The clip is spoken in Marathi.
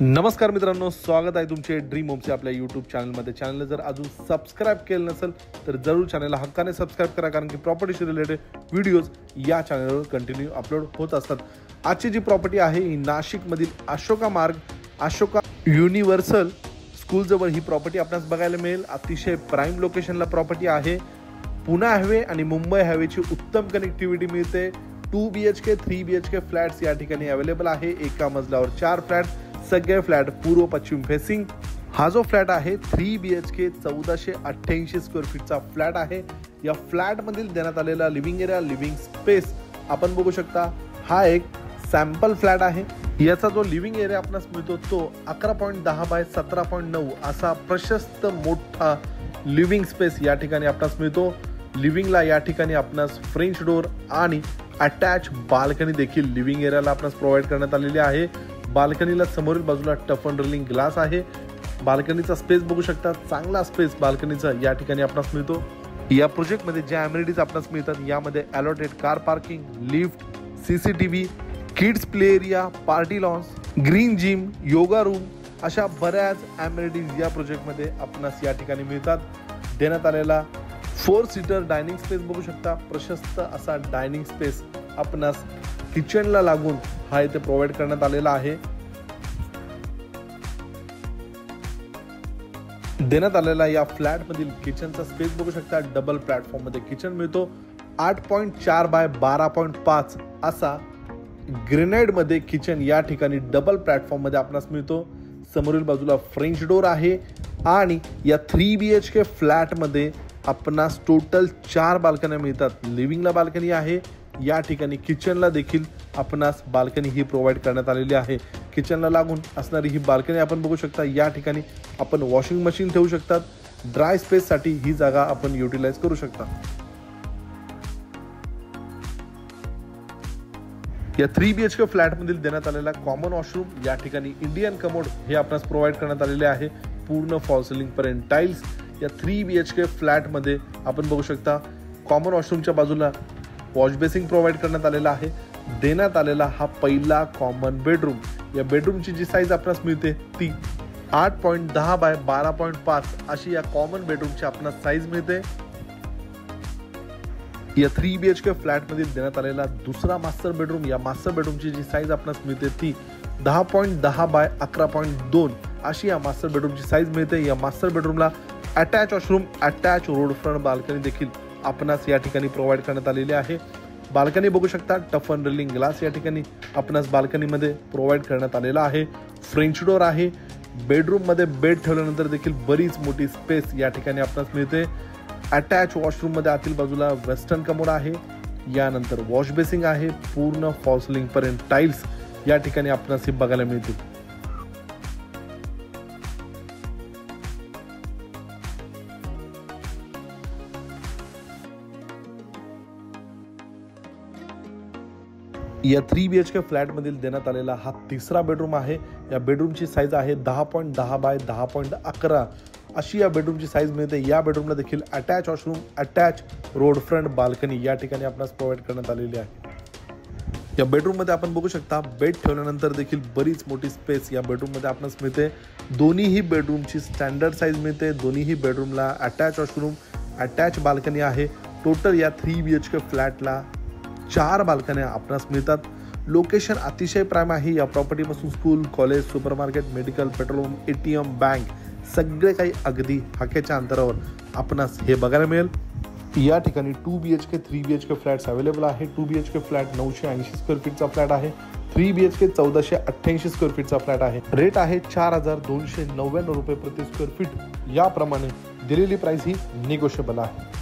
नमस्कार मित्रांनो, स्वागत आहे तुमचे ड्रीम होमचे आपल्या यूट्यूब चॅनलमध्ये। चॅनलला जर अजून सबस्क्राईब केलं नसेल तर जरूर चॅनलला हक्काने सबस्क्राईब करा, कारण की प्रॉपर्टीशी रिलेटेड व्हिडिओज या चॅनलवर कंटिन्यू अपलोड होत असतात। आजची जी प्रॉपर्टी आहे ही नाशिकमधील अशोका मार्ग, अशोका युनिव्हर्सल स्कूलजवळ ही प्रॉपर्टी आपल्याला बघायला मिळेल। अतिशय प्राईम लोकेशनला प्रॉपर्टी आहे। पुणे हायवे आणि मुंबई हायवेची उत्तम कनेक्टिव्हिटी मिळते। 2 BHK 3 BHK फ्लॅट्स या ठिकाणी अवेलेबल आहे। एका मजल्यावर 4 फ्लॅट, सगळे फ्लॅट पूर्व पश्चिम फेसिंग। हा जो फ्लॅट आहे 3 BHK 1488 स्क्वेअर फीटचा फ्लॅट आहे। या फ्लॅट मधील देण्यात आलेला लिव्हिंग एरिया, लिव्हिंग स्पेस आपण बघू शकता। हा एक सॅम्पल फ्लॅट आहे। याचा जो लिव्हिंग एरिया आपल्याला मिळतो तो 11.10 बाय 17.9 असा प्रशस्त मोठा लिव्हिंग स्पेस या ठिकाणी आपल्याला मिळतो। लिव्हिंगला या ठिकाणी आपणास फ्रेंच डोर आणि अटॅच बाल्कनी देखील लिव्हिंग एरियाला आपणास प्रोव्हाइड करण्यात आलेली आहे। बाल्कनीला समोरील बाजूला टफ अँड ड्रिलिंग ग्लास आहे। बाल्कनीचा स्पेस बघू शकता, चांगला स्पेस बाल्कनीचा या ठिकाणी आपणास मिळतो। या प्रोजेक्ट मध्ये ज्या अमेनिटीज आपणास मिळतात यामध्ये allotted car parking, lift, CCTV, kids play area, party lawns, green gym, yoga room अशा बऱ्याच अमेनिटीज या प्रोजेक्ट मध्ये आपणास या ठिकाणी मिळतात। देण्यात आलेला 4 सीटर डायनिंग स्पेस बघू शकता, प्रशस्त असा डायनिंग स्पेस आपणास किचनला लागून हा इथे प्रोव्हाइड करण्यात आलेला आहे। देण्यात आलेला या फ्लॅट मधील किचनचा स्पेस बघू शकता। डबल प्लॅटफॉर्म मध्ये किचन मिळतो। 8.4 बाय 12.5 असा ग्रेनाइट मध्ये किचन या ठिकाणी डबल प्लॅटफॉर्म मध्ये आपणास मिळतो। समोरील बाजूला फ्रेंच डोर आहे आणि या 3 BHK फ्लॅट मध्ये आपणास टोटल 4 बाल्कन्या मिळतात। लिव्हिंगला बाल्कनी आहे, या ठिकाणी किचनला देखील आपणास बाल्कनी ही प्रोव्हाइड करण्यात आलेली आहे। किचनला लागून असणारी ही बाल्कनी आपण बघू शकता। या ठिकाणी आपण वॉशिंग मशीन ठेवू शकतात। ड्राय स्पेस साठी ही जागा आपण युटिलाइज करू शकता। या 3 BHK फ्लॅट मधील देण्यात आलेला कॉमन वॉशरूम या ठिकाणी इंडियन कमोड हे आपणास प्रोव्हाइड करण्यात आलेले आहे। पूर्ण फॉल सिलिंग पर्यंत टाइल्स या 3 BHK फ्लॅट मध्ये आपण बघू शकता। कॉमन वॉशरूमच्या बाजूला वॉश बेसिंग प्रोव्हाइड करण्यात आलेला आहे। देण्यात आलेला हा पहिला कॉमन बेडरूम। या बेडरूमची जी साईज आपल्याला मिळते ती 8.10 बाय 12.5 अशी या कॉमन बेडरूमची आपल्याला साईज मिळते। या 3 BHK फ्लॅट मध्ये देण्यात आलेला दुसरा मास्टर बेडरूम, या मास्टर बेडरूमची जी साईज आपल्याला मिळते ती 10.10 बाय 11.2 अशी या मास्टर बेडरूमची साईज मिळते। या मास्टर बेडरूमला attach washroom, attach road front balcony देखील आपणास या ठिकाणी प्रोव्हाइड करण्यात आलेली आहे। बाल्कनी बघू शकता, टफ अँड ड्रिलिंग ग्लास या ठिकाणी आपणास बाल्कनी मध्ये प्रोव्हाइड करण्यात आलेला आहे। फ्रेंच डोर आहे। बेडरूम मध्ये बेड ठेवल्यानंतर देखील बरीच मोठी स्पेस या ठिकाणी आपणास मिळते। अटॅच वॉशरूम मध्ये आतील बाजूला वेस्टर्न कमोड आहे। यानंतर वॉश बेसिंग आहे। पूर्ण फॉल सिलिंग पर्यंत टाइल्स या ठिकाणी आपणास हे बघायला मिळतील। या 3 BHK फ्लॅट मधील देण्यात आलेला हा तिसरा बेडरूम आहे। या बेडरूमची साईज आहे 10.10 बाय 10.11 अशी या बेडरूमची साईज मिळते। या बेडरूमला देखील attach washroom, attach road front balcony या ठिकाणी आपल्याला प्रोव्हाइड करण्यात आलेली आहे। या बेडरूम मध्ये आपण बघू शकता, बेड ठेवल्यानंतर देखील बरीच मोठी स्पेस या बेडरूम मध्ये आपल्याला मिळते। दोन्हीही बेडरूमची स्टँडर्ड साईज मिळते। दोन्हीही बेडरूमला अटॅच वॉशरूम, अटॅच बाल्कनी आहे। टोटल या 3 BHK फ्लॅटला 4 बाल्कन्या आपणास मिळतात। लोकेशन अतिशय प्राईम आहे। या प्रॉपर्टीपासून school, college, supermarket, medical, petrol pump, ATM, bank सगळे काही अगदी हाकेच्या अंतरावर आपणास हे बघायला मिळेल। या ठिकाणी 2 BHK 3 BHK फ्लॅट्स अवेलेबल आहे। 2 BHK फ्लॅट 980 स्क्वेअर फीटचा फ्लॅट आहे। 3 BHK 1488 स्क्वेअर फीटचा फ्लॅट आहे। रेट आहे 4299 रुपये प्रति स्क्वेअर फीट। याप्रमाणे दिलेली प्राइस ही निगोशिएबल आहे।